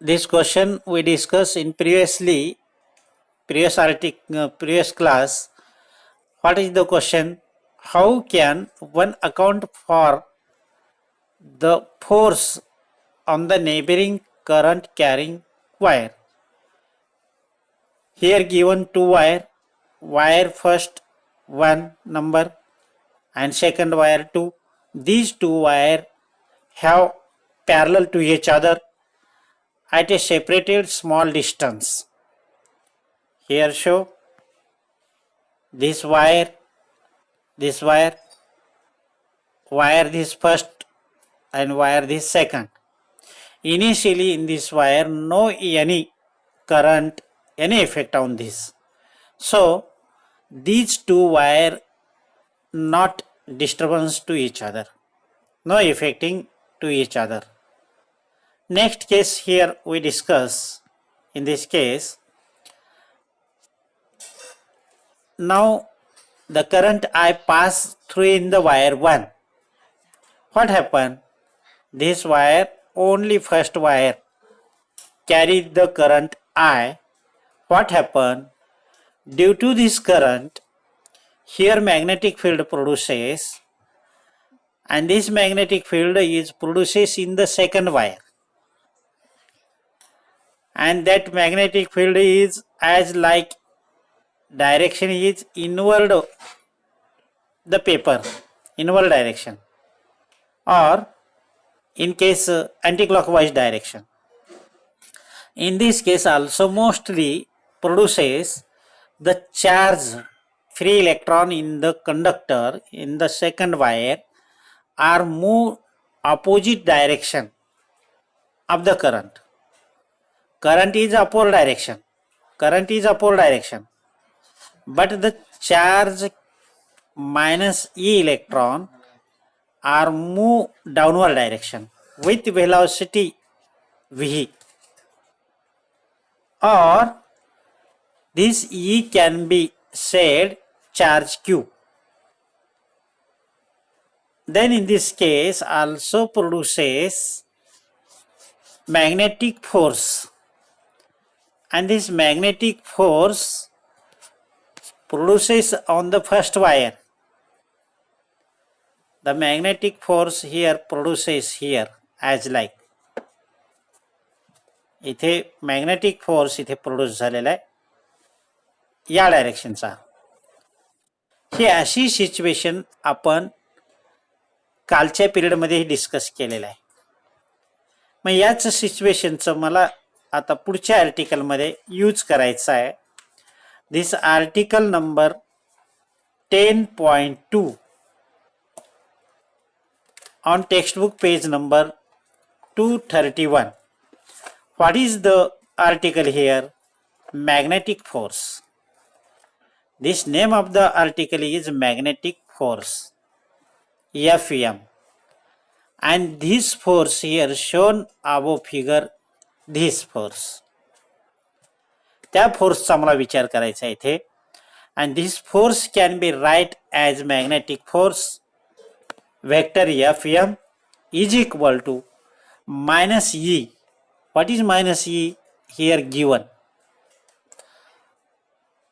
This question we discussed in previous class. What is the question? How can one account for the force on the neighboring current carrying wire? Here given two wire first one number and second wire 2. These two wire have parallel to each other at a separated small distance. Here show this wire, this wire this first and wire this second. Initially in this wire no any current, any effect on this. So these two wire not disturbance to each other, no affecting to each other. Next case here we discuss. In this case, now the current I pass through in the wire 1. What happened? This wire, only first wire carried the current I. What happened? Due to this current, here magnetic field produces, and this magnetic field is produces in the second wire, and that magnetic field is as like direction is inward the paper, inward direction, or in case anti-clockwise direction. In this case also mostly produces the charge free electron in the conductor in the second wire are move opposite direction of the current. Current is upward direction. But the charge minus E electron are move downward direction with velocity v, or this E can be said charge Q. Then in this case also produces magnetic force, and this magnetic force produces on the first wire. The magnetic force here produces here as like इथे magnetic force इथे produce झालेला आहे या डायरेक्शनचा. ही अशी situation आपण कालच्या पिरियडमध्ये discuss केलेलं आहे. मग याच सिच्युएशनचं मला आता पुढच्या आर्टिकलमध्ये यूज करायचं आहे. दिस article number 10.2 on textbook page number 231. What is the article here? Magnetic force. This name of the article is magnetic force, Fm, and this force here shown above figure, this force. त्या फोर्सचा मला विचार करायचा आहे इथे. and this force can be write as magnetic force vector Fm is equal to minus E. What is minus E here given?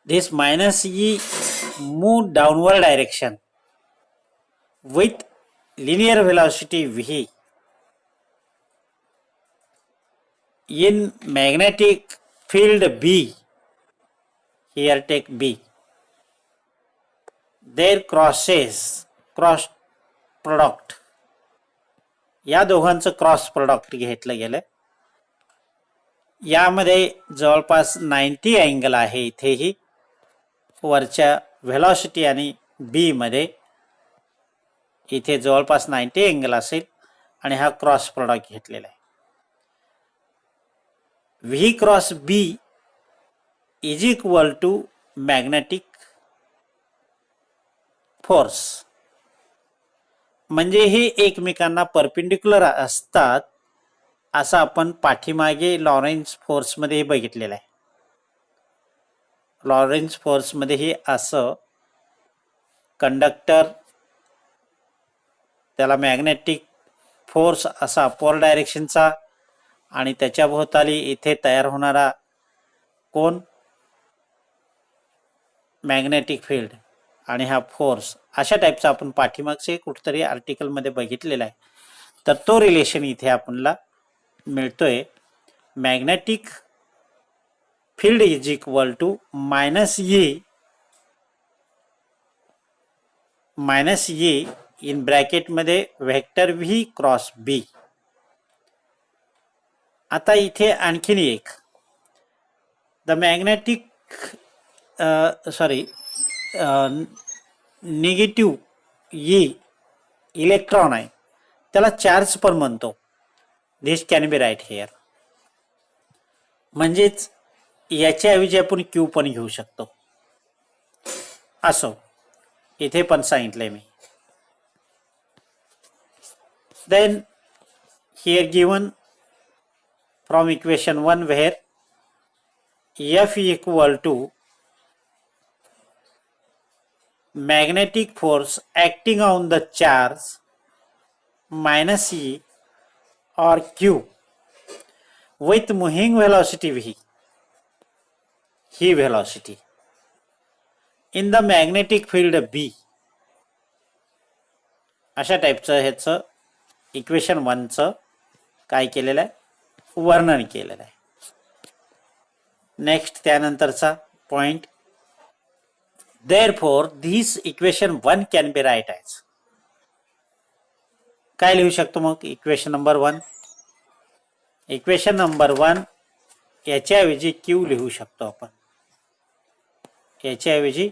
This minus E move downward direction with linear velocity v in magnetic field B. Here take B. Their cross product, या दोघांचं cross product घेतलं गेलं. यामध्ये जवळपास 90 angle आहे. इथेही वरच्या velocity आणि बी मध्ये इथे जवळपास 90 अँगल असेल आणि हा क्रॉस प्रोडक्ट घेतलेला आहे. V cross B is equal to magnetic force. म्हणजे हे एकमेकांना परपेंडिक्युलर असतात असं आपण पाठीमागे लॉरेन्स फोर्समध्ये बघितलेलं आहे. लॉरेन्स फोर्समध्ये हे असं कंडक्टर त्याला मॅग्नेटिक फोर्स असा अपवर्ड डायरेक्शनचा आणि त्याच्या भोवताली इथे तयार होणारा कोण मॅग्नेटिक फील्ड आणि हा फोर्स, अशा टाईपचा आपण पाठीमागचे कुठतरी आर्टिकलमध्ये बघितलेला आहे. तर तो रिलेशन इथे आपल्याला मिळतोय. Magnetic field is equal to minus e in ब्रॅकेटमध्ये व्हेक्टर व्ही क्रॉस बी. आता इथे आणखीन एक, the magnetic negative e electron आहे, त्याला चार्ज पण म्हणतो. This can be right here. म्हणजेच याच्याऐवजी आपण क्यू पण घेऊ शकतो. असो, इथे पण सांगितलंय मी. Then here given from equation 1 where F equal to magnetic force acting on the charge minus E or Q with moving velocity V, he velocity in the magnetic field B. अशा टाईपचं ह्याचं इक्वेशन 1चं काय केलेलं आहे, वर्णन केलेलं आहे. Next त्यानंतरचा point, therefore this equation 1 can be right as. काय लिहू शकतो मग इक्वेशन नंबर 1? इक्वेशन नंबर 1 याच्याऐवजी क्यू लिहू शकतो आपण. याच्याऐवजी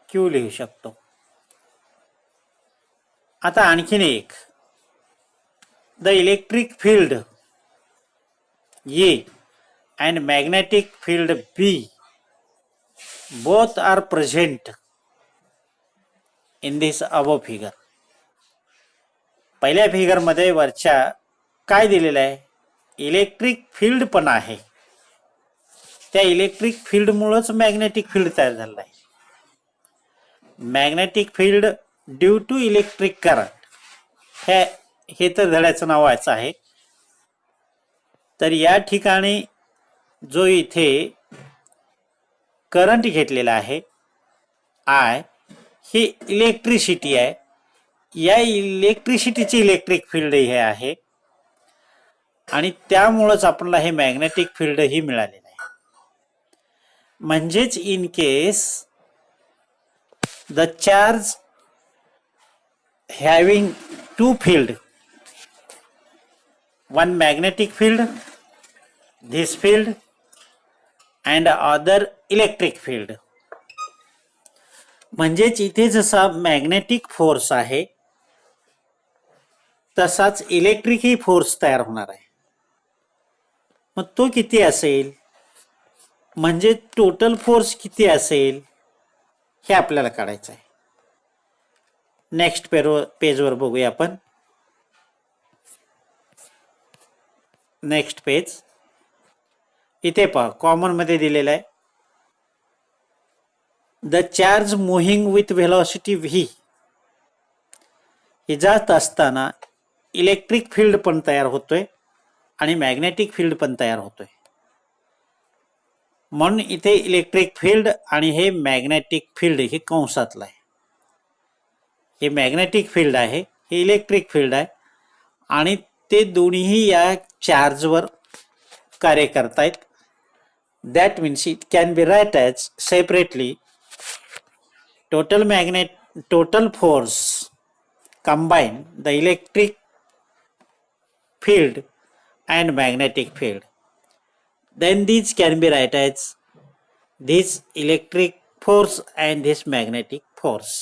क्यू लिहू शकतो. आता आणखीन एक, the electric field E and magnetic field B both are present in this above figure. पहिल्या फिगरमध्ये वरच्या काय दिलेलं आहे, इलेक्ट्रिक फील्ड पण आहे. त्या इलेक्ट्रिक फील्डमुळेच मॅग्नेटिक फील्ड तयार झालेलं आहे. Magnetic field due to electric current, हे तर धड्याचं नावाचं आहे. तर या ठिकाणी जो इथे करंट घेतलेला आहे आय, ही इलेक्ट्रिसिटी आहे. या इलेक्ट्रिसिटीची इलेक्ट्रिक फील्ड हे आहे आणि त्यामुळंच आपल्याला हे मॅग्नेटिक फील्ड ही मिळालेलं आहे. म्हणजेच in case the charge having two field, one magnetic field, this field, and other electric field. म्हणजेच इथे जसा मॅग्नेटिक फोर्स आहे तसाच इलेक्ट्रिकही फोर्स तयार होणार आहे. मग तो किती असेल, म्हणजे टोटल फोर्स किती असेल हे आपल्याला काढायचं आहे. नेक्स्ट पेजवर बघूया आपण. नेक्स्ट पेज, इथे पहा कॉमन मध्ये दिलेलं आहे, the charge moving with velocity V. हे जात असताना इलेक्ट्रिक फील्ड पण तयार होतोय आणि मॅग्नेटिक फील्ड पण तयार होतोय. म्हणून इथे इलेक्ट्रिक फील्ड आणि हे मॅग्नेटिक फील्ड हे कंसातलं आहे. हे मॅग्नेटिक फील्ड आहे, हे इलेक्ट्रिक फील्ड आहे आणि ते दोन्हीही या चार्जवर कार्य करतायत. That means it can be right as separately total force combine the electric field and magnetic field. Then these can be write as this electric force and this magnetic force,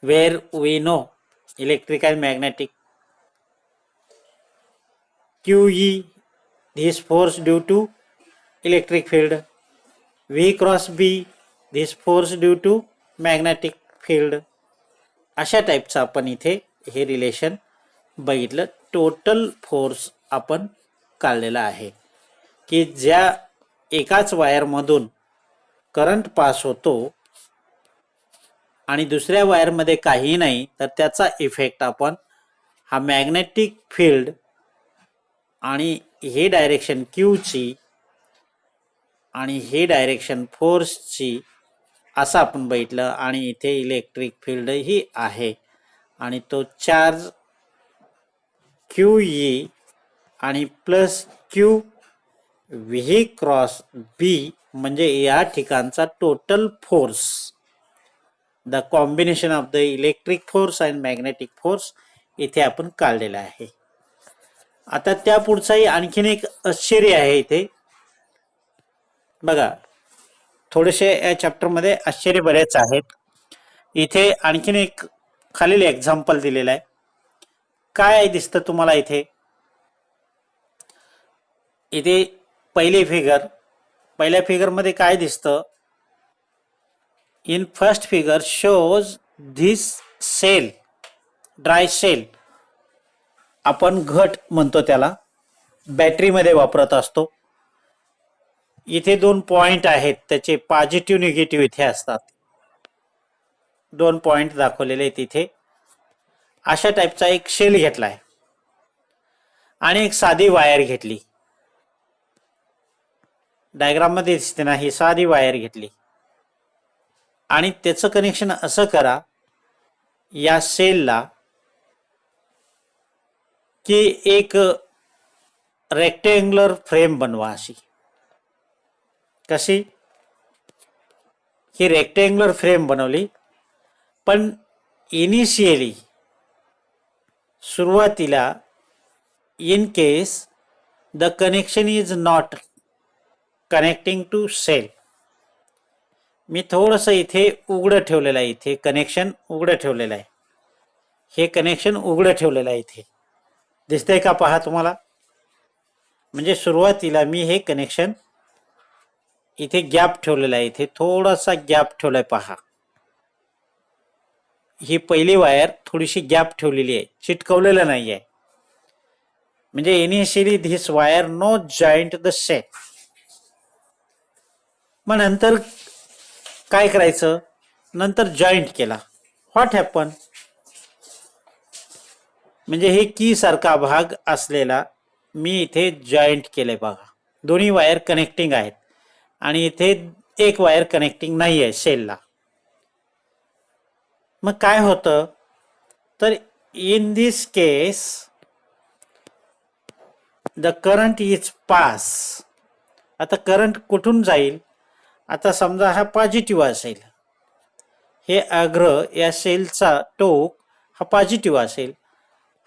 where we know electric and magnetic QE, this force due to electric field, V cross B, this force due to magnetic field. अशा टाईपचं आपण इथे हे relation बघितलं. Total force आपण काढलेला आहे की ज्या एकाच वायरमधून करंट पास होतो आणि दुसऱ्या वायरमध्ये काही नाही, तर त्याचा इफेक्ट आपण हा मॅग्नेटिक फील्ड आणि हे डायरेक्शन क्यूची आणि हे डायरेक्शन फोर्सची असं आपण बघितलं. आणि इथे इलेक्ट्रिक फील्ड ही आहे आणि तो चार्ज क्यू ई आणि प्लस क्यू व्ही क्रॉस बी म्हणजे या ठिकाणचा total force, the combination of the electric force and magnetic force इथे आपण काढलेला आहे. आता त्या पुढचाही आणखीन एक आश्चर्य आहे इथे बघा. थोडेसे या चॅप्टरमध्ये आश्चर्य बरेच आहेत. इथे आणखीन एक खालील एक्झाम्पल दिलेलं आहे. काय दिसतं तुम्हाला इथे? इथे पहिल्या फिगरमध्ये काय दिसतं? In first figure shows this cell, dry cell, आपण घट म्हणतो त्याला, बॅटरीमध्ये वापरत असतो. इथे 2 पॉइंट आहेत, त्याचे पॉझिटिव्ह निगेटिव्ह इथे असतात. 2 पॉइंट दाखवलेले आहेत इथे. अशा टाईपचा एक शेल घेतलाय आणि एक साधी वायर घेतली. डायग्राम मध्ये दिसते ना, ही साधी वायर घेतली आणि त्याचं कनेक्शन असं करा या सेलला की एक रेक्टेंग्युलर फ्रेम बनवा. अशी कशी? ही रेक्टेंग्युलर फ्रेम बनवली, पण इनिशियली सुरुवातीला in case the connection is not connecting to cell, मी थोडंसं इथे उघडं ठेवलेलं आहे. इथे कनेक्शन उघडं ठेवलेलं आहे. हे कनेक्शन उघडं ठेवलेलं आहे. इथे दिसतंय का पहा तुम्हाला? म्हणजे सुरुवातीला मी हे कनेक्शन इथे गॅप ठेवलेला आहे. इथे थोडासा गॅप ठेवलाय पहा. ही पहिली वायर थोडीशी गॅप ठेवलेली आहे, चिटकवलेलं नाही आहे. म्हणजे initially this wire no joint the cell. मग नंतर काय करायचं? नंतर जॉईंट केला. What happen? म्हणजे हे की सारखा भाग असलेला मी इथे जॉईंट केले बघा. दोन्ही वायर कनेक्टिंग आहेत आणि इथे एक वायर कनेक्टिंग नाही आहे सेलला. मग काय होतं? तर in this case the current is pass. आता करंट कुठून जाईल? आता समजा हा पॉझिटिव्ह असेल, हे अग्र या सेलचा टोक हा पॉझिटिव्ह असेल,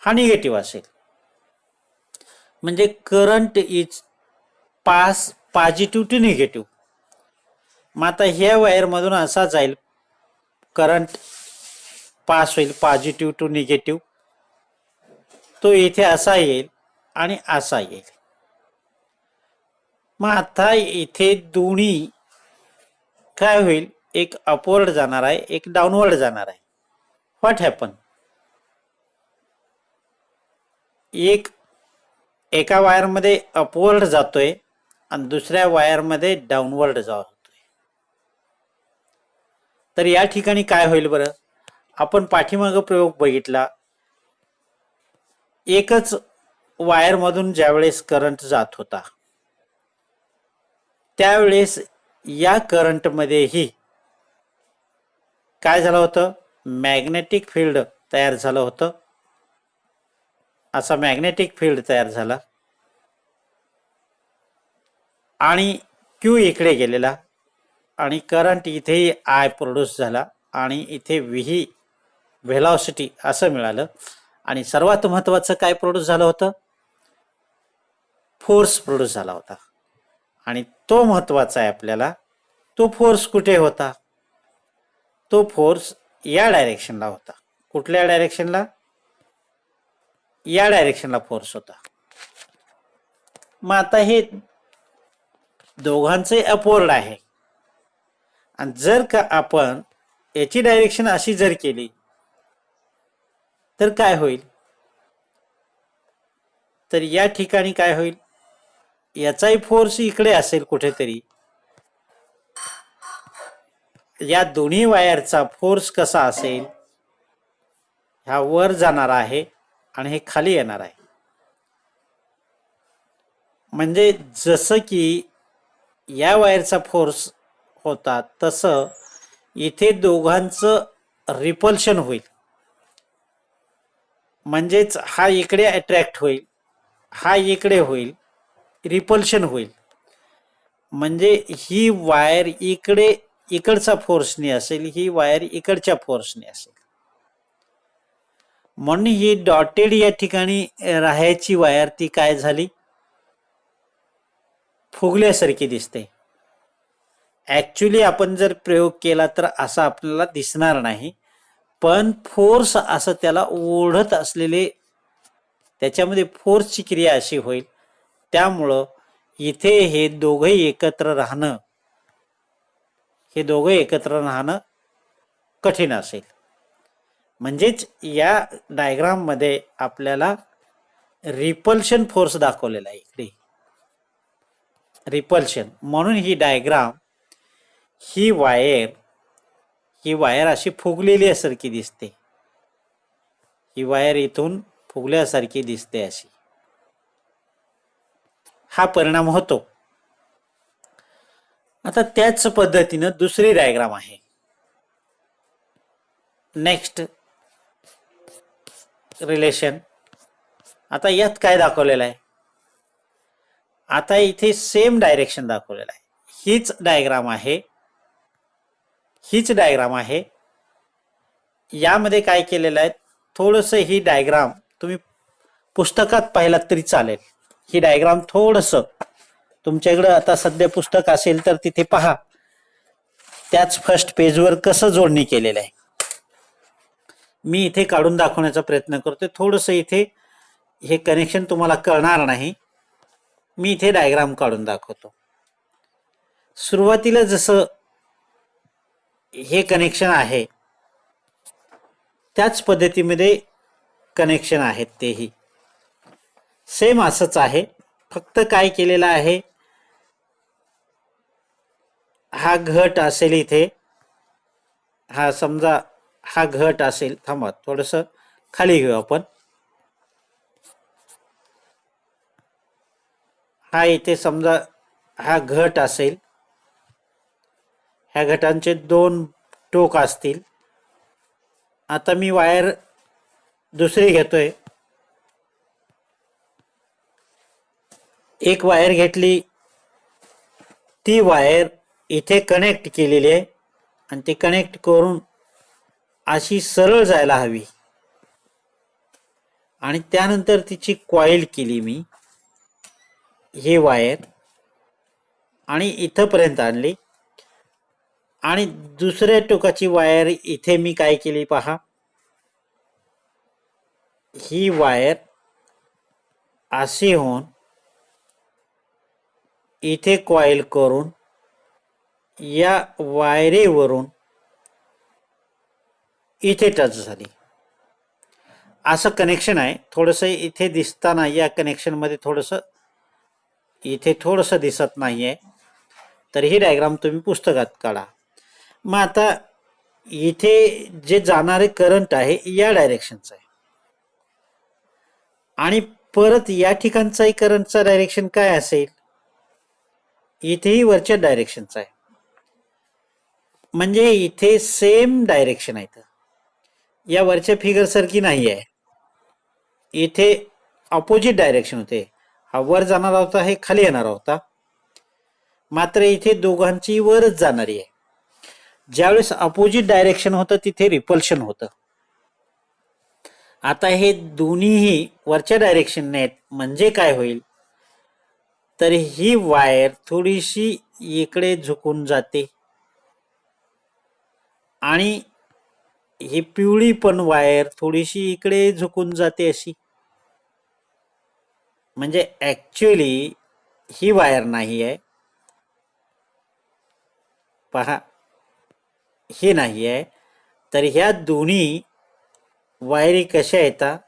हा निगेटिव्ह असेल. म्हणजे current is pass positive to negative. मग आता ह्या वायरमधून असा जाईल, करंट पास होईल पॉझिटिव्ह टू निगेटिव्ह, तो इथे असा येईल आणि असा येईल. मग आता इथे दोन्ही काय होईल? एक अपवर्ड जाणार आहे, एक डाऊनवर्ड जाणार आहे. What happen? एका वायरमध्ये अपवर्ड जातोय आणि दुसऱ्या वायरमध्ये डाऊनवर्ड जातोय. तर या ठिकाणी काय होईल बरं? आपण पाठीमागं प्रयोग बघितला. एकच वायरमधून ज्यावेळेस करंट जात होता त्यावेळेस या करंटमध्येही काय झालं होतं? मॅग्नेटिक फील्ड तयार झालं होतं. असा मॅग्नेटिक फील्ड तयार झाला आणि क्यू इकडे गेलेला आणि करंट इथेही आय प्रोड्यूस झाला आणि इथे व्ही व्हेलॉसिटी असं मिळालं. आणि सर्वात महत्त्वाचं काय प्रोड्यूस झालं होतं? फोर्स प्रोड्यूस झाला होता. आणि तो महत्त्वाचा आहे आपल्याला. तो फोर्स कुठे होता? तो फोर्स या डायरेक्शनला होता. कुठल्या डायरेक्शनला? या डायरेक्शनला फोर्स होता. मग आता हे दोघांचे अपवर्ड आहे आणि जर का आपण याची डायरेक्शन अशी जर केली तर काय होईल? तर या ठिकाणी काय होईल? याचाही फोर्स इकडे असेल कुठेतरी. या दोन्ही वायरचा फोर्स कसा असेल? हा वर जाणार आहे आणि हे खाली येणार आहे. म्हणजे जसं की या वायरचा फोर्स होता तसं इथे दोघांचं रिपल्शन होईल. म्हणजेच हा इकडे अट्रॅक्ट होईल, हा इकडे होईल, रिपल्शन होईल. म्हणजे ही वायर इकडचा फोर्सने असेल, ही वायर इकडच्या फोर्सने असेल. म्हणून ही डॉटेड या ठिकाणी राहायची वायर ती काय झाली, फुगल्यासारखी दिसते. ॲक्च्युली आपण जर प्रयोग केला तर असं आपल्याला दिसणार नाही, पण फोर्स असं त्याला ओढत असलेले त्याच्यामध्ये फोर्सची क्रिया अशी होईल. त्यामुळं इथे हे दोघंही एकत्र राहणं कठीण असेल. म्हणजेच या डायग्राममध्ये आपल्याला रिपल्शन फोर्स दाखवलेला आहे इकडे, रिपल्शन. म्हणून ही डायग्राम, ही वायर अशी फुगलेली सारखी दिसते. ही वायर इथून फुगल्यासारखी दिसते अशी, हा परिणाम होतो. आता त्याच पद्धतीनं दुसरी डायग्राम आहे. Next relation. आता यात काय दाखवलेलं आहे, आता इथे सेम डायरेक्शन दाखवलेलं आहे. हीच डायग्राम आहे. यामध्ये काय केलेलं आहे, थोडंसं ही डायग्राम तुम्ही पुस्तकात पाहिलात तरी चालेल. ही डायग्राम थोडंसं तुमच्याकडं आता सध्या पुस्तक असेल तर तिथे पहा, त्याच फर्स्ट पेजवर कसं जोडणी केलेलं आहे. मी इथे काढून दाखवण्याचा प्रयत्न करतोय. थोडंसं इथे हे कनेक्शन तुम्हाला कळणार नाही, मी इथे डायग्राम काढून दाखवतो. सुरुवातीला जसं हे कनेक्शन आहे त्याच पद्धतीमध्ये कनेक्शन आहेत, तेही सेम असंच आहे. फक्त काय केलेलं आहे, हा घट असेल इथे, हा समजा हा घट असेल. थांबा थोडंसं खाली घेऊ आपण. हा इथे समजा हा घट असेल, ह्या घटांचे दोन टोक असतील. आता मी वायर दुसरी घेतोय, एक वायर घेतली, ती वायर इथे कनेक्ट केलेली आहे आणि ती कनेक्ट करून अशी सरळ जायला हवी आणि त्यानंतर तिची कॉईल केली मी, ही वायर, आणि इथंपर्यंत आणली. आणि दुसऱ्या टोकाची वायर इथे मी काय केली पहा, ही वायर अशी होऊन इथे कॉईल करून या वायरेवरून इथे टच झाली. असं कनेक्शन आहे. थोडंसं इथे दिसताना या कनेक्शनमध्ये थोडंसं इथे थोडंसं दिसत नाही आहे, तर ही डायग्राम तुम्ही पुस्तकात काढा. मग आता इथे जे जाणारे करंट आहे या डायरेक्शनचं आहे आणि परत या ठिकाणचाही करंटचा डायरेक्शन काय असेल, इथेही वरच्या डायरेक्शनचा आहे. म्हणजे इथे सेम डायरेक्शन आहे, या वरच्या फिगर सारखी नाही आहे. इथे ऑपोजिट डायरेक्शन होते, हा वर जाणारा होता, हे खाली येणार होता. मात्र इथे दोघांची वरच जाणारी आहे. ज्यावेळेस अपोजिट डायरेक्शन होतं तिथे रिपल्शन होतं. आता हे दोन्हीही वरच्या डायरेक्शनने आहेत, म्हणजे काय होईल, तर ही वायर थोडीशी इकडे झुकून जाते आणि ही पिवळी पण वायर थोडीशी इकडे झुकून जाते अशी. म्हणजे ऍक्च्युअली ही वायर नाही आहे, पहा, हे नाही आहे. तर ह्या दोन्ही वायरी कशा येतात,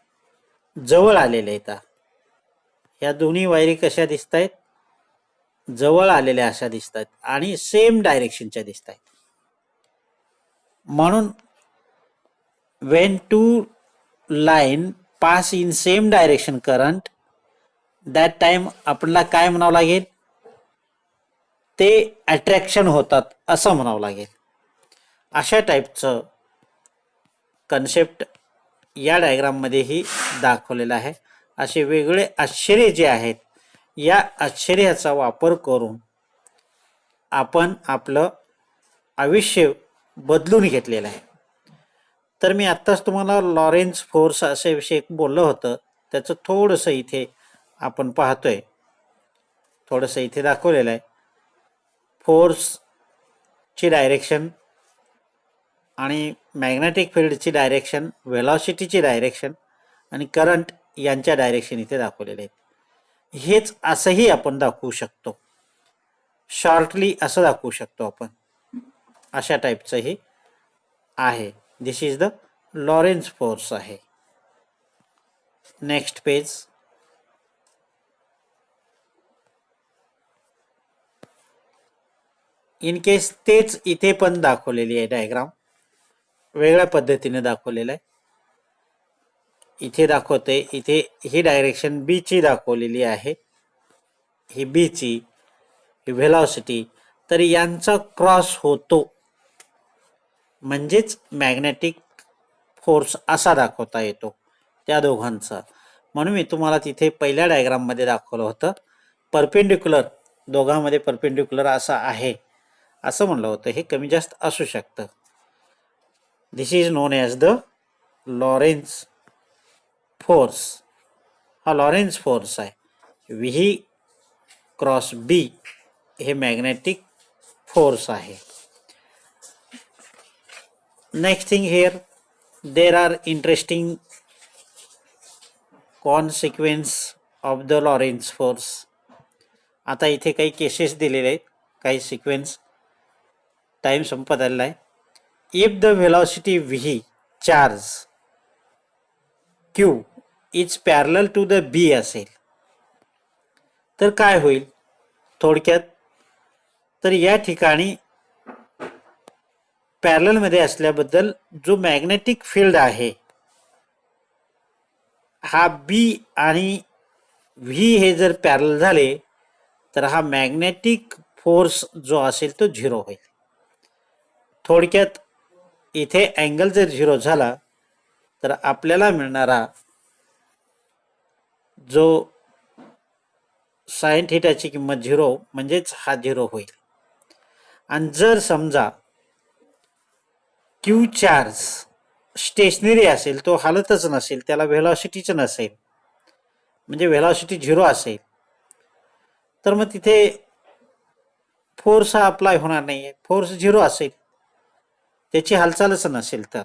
जवळ आलेल्या येतात. ह्या दोन्ही वायरी कशा दिसत आहेत, जवळ आलेल्या अशा दिसतात आणि सेम डायरेक्शनच्या दिसत आहेत. म्हणून when two line pass in same direction current, that time आपल्याला काय म्हणावं लागेल, ते अट्रॅक्शन होतात असं म्हणावं लागेल. अशा टाईपचं कन्सेप्ट या डायग्राममध्येही दाखवलेलं आहे. असे वेगळे आश्चर्य जे आहेत, या आश्चर्याचा वापर करून आपण आपलं आयुष्य बदलून घेतलेलं आहे. तर मी आत्ताच तुम्हाला लॉरेन्झ फोर्स असे विषय बोललं होतं, त्याचं थोडंसं इथे आपण पाहतोय, थोडंसं इथे दाखवलेलं आहे. फोर्सची डायरेक्शन आणि मॅग्नेटिक फील्डची डायरेक्शन, व्हेलॉसिटीची डायरेक्शन आणि करंट यांच्या डायरेक्शन इथे दाखवलेले आहेत. हेच असंही आपण दाखवू शकतो, शॉर्टली असं दाखवू शकतो आपण. अशा टाईपचं हे आहे. दिस इज द लॉरेन्झ फोर्स आहे. Next page. इन केस तेच इथे पण दाखवलेली आहे डायग्राम, वेगळ्या पद्धतीने दाखवलेलं आहे. इथे दाखवते, इथे ही डायरेक्शन बी ची दाखवलेली आहे, ही बी ची, ही व्हेलॉसिटी. तर यांचा क्रॉस होतो म्हणजेच मॅग्नेटिक फोर्स असा दाखवता येतो त्या दोघांचा. म्हणून मी तुम्हाला तिथे पहिल्या डायग्राममध्ये दाखवलं होतं, परपेंडिक्युलर, दोघांमध्ये परपेंडिक्युलर असा आहे असं म्हणलं होतं. हे कमी जास्त असू शकतं. This is known as the Lorentz force. हा लॉरेन्झ फोर्स आहे. व्ही क्रॉस बी हे मॅग्नेटिक फोर्स आहे. Next thing here, there are interesting consequence of the Lorentz force. आता इथे काही केसेस दिलेले आहेत, काही सिक्वेन्स. टाईम संपत आलेला आहे. If the velocity V charge Q is parallel to the B असेल तर काय होईल थोडक्यात. तर या ठिकाणी पॅरललमध्ये असल्याबद्दल जो मॅग्नेटिक फील्ड आहे, हा बी आणि व्ही हे जर पॅरल झाले तर हा मॅग्नेटिक फोर्स जो असेल तो झिरो होईल. थोडक्यात इथे अँगल जर झिरो झाला तर आपल्याला मिळणारा जो साइन थिटाची किंमत झिरो म्हणजेच हा झिरो होईल. आणि जर समजा क्यू चार्ज स्टेशनरी असेल, तो हालतच नसेल, त्याला व्हेलॉसिटीच नसेल, म्हणजे व्हेलॉसिटी झिरो असेल, तर मग तिथे फोर्स हा अप्लाय होणार नाही आहे. फोर्स झिरो असेल, त्याची हालचालच नसेल, तर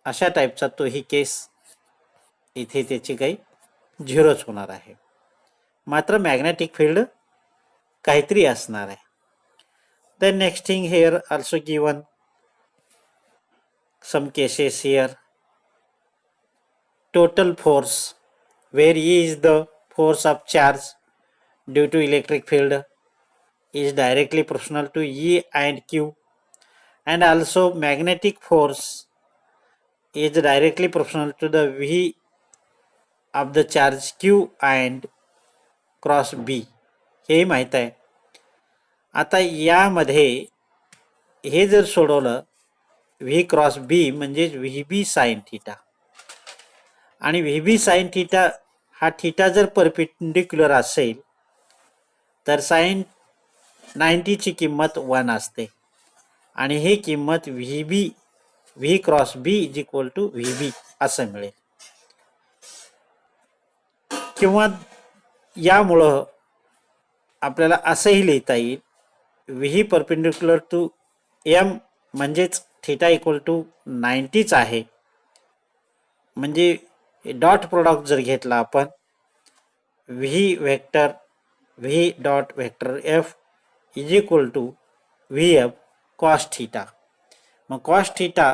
अशा टाईपचा तो ही केस इथे त्याची काही झिरोच होणार आहे. मात्र मॅग्नेटिक फील्ड काहीतरी असणार आहे. Then next thing here also given some cases here. Total force, where E is the force of charge due to electric field, is directly proportional to E and Q, and also magnetic force is directly proportional to the V of the charge Q and cross B. हे माहीत आहे. आता यामध्ये हे जर सोडवलं, V cross बी म्हणजेच V बी sine theta, आणि व्ही बी साइन थिटा हा थिटा जर परपेंडिक्युलर असेल तर साइन 90ची किंमत 1 असते, आणि ही किंमत V cross B is equal to V B असं मिळेल. किंवा यामुळं आपल्याला असंही लिहिता येईल, व्ही परपेंडिक्युलर टू एम म्हणजेच थिटा इक्वल टू 90च आहे. म्हणजे डॉट प्रोडक्ट जर घेतला आपण, V vector V dot vector F is equal to V F cos theta. मग कॉस थिटा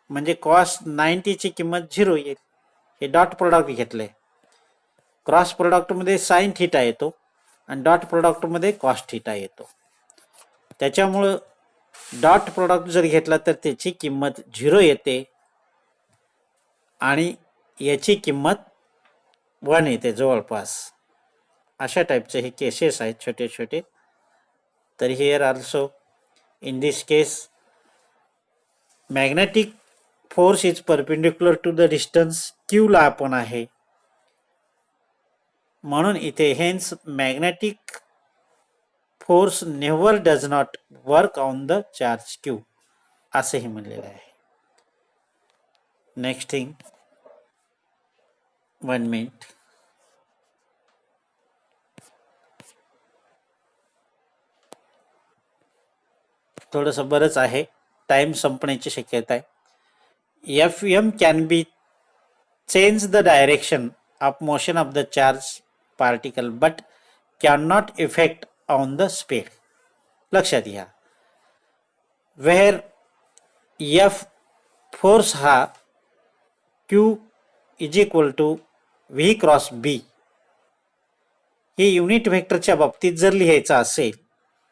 म्हणजे कॉस 90ची किंमत झिरो येईल. हे डॉट प्रोडक्ट घेतले. क्रॉस प्रोडक्टमध्ये साइन थिटा येतो आणि डॉट प्रोडक्टमध्ये कॉस थिटा येतो. त्याच्यामुळं डॉट प्रोडक्ट जर घेतला तर त्याची किंमत झिरो येते आणि याची किंमत 1 येते जवळपास. अशा टाईपचे हे केसेस आहेत छोटे छोटे. तर here also in this case magnetic force is perpendicular to the distance Q ला आपण आहे, म्हणून इथे hence magnetic force never does not work on the charge Q असेही म्हणलेलं आहे. Next thing, 1 minute. थोडंसं बरंच आहे, टाइम संपण्याची शक्यता आहे. Fm can be change the direction of motion of the charge particle but can not effect on the speed. लक्षात घ्या, वेअर F फोर्स हा Q is equal to V cross B हे युनिट व्हेक्टरच्या बाबतीत जर लिहायचं असेल,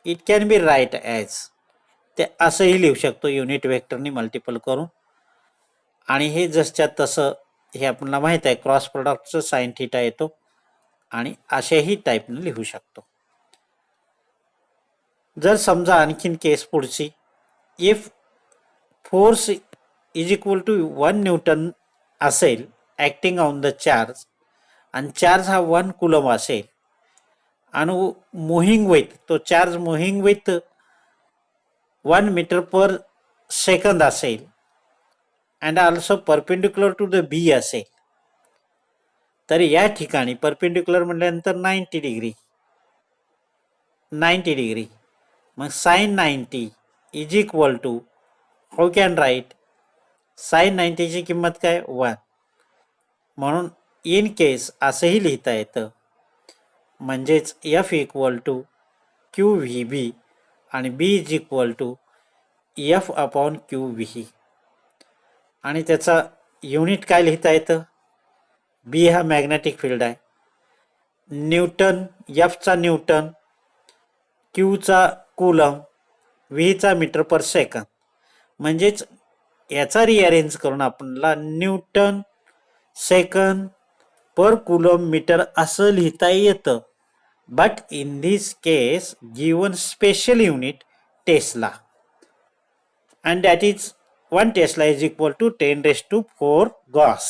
it can be right as, ते असंही लिहू शकतो युनिट व्हेक्टरनी मल्टिपल करून. आणि हे जसच्या तसं हे आपल्याला माहीत आहे, क्रॉस प्रोडक्टचं साइन थिटा येतो आणि अशाही टाईपनं लिहू शकतो. जर समजा आणखीन केस पुढची, if force is equal to 1 newton असेल ॲक्टिंग ऑन द चार्ज आणि चार्ज हा 1 कुलम असेल आणि मुव्हिंग विथ, तो charge moving with 1 metre per second असेल and also perpendicular to the B असेल, तर या ठिकाणी परपेंडिक्युलर म्हटल्यानंतर 90 डिग्री, मग sine 90 is equal to, how can write, sine 90ची किंमत काय 1, म्हणून इन केस असंही लिहिता येतं, म्हणजेच F equal to Q V B आणि B is equal to F upon Q V. आणि त्याचा युनिट काय लिहिता येतं, बी हा मॅग्नेटिक फील्ड आहे, न्यूटन, Fचा न्यूटन, क्यूचा कूलम, व्हीचा मीटर पर सेकंद. म्हणजेच याचा रिअरेंज करून आपल्याला newton second per coulomb metre असं लिहिता येतं. But in this case given special unit tesla and that is 1 Tesla is equal to 10⁻⁴ Gauss.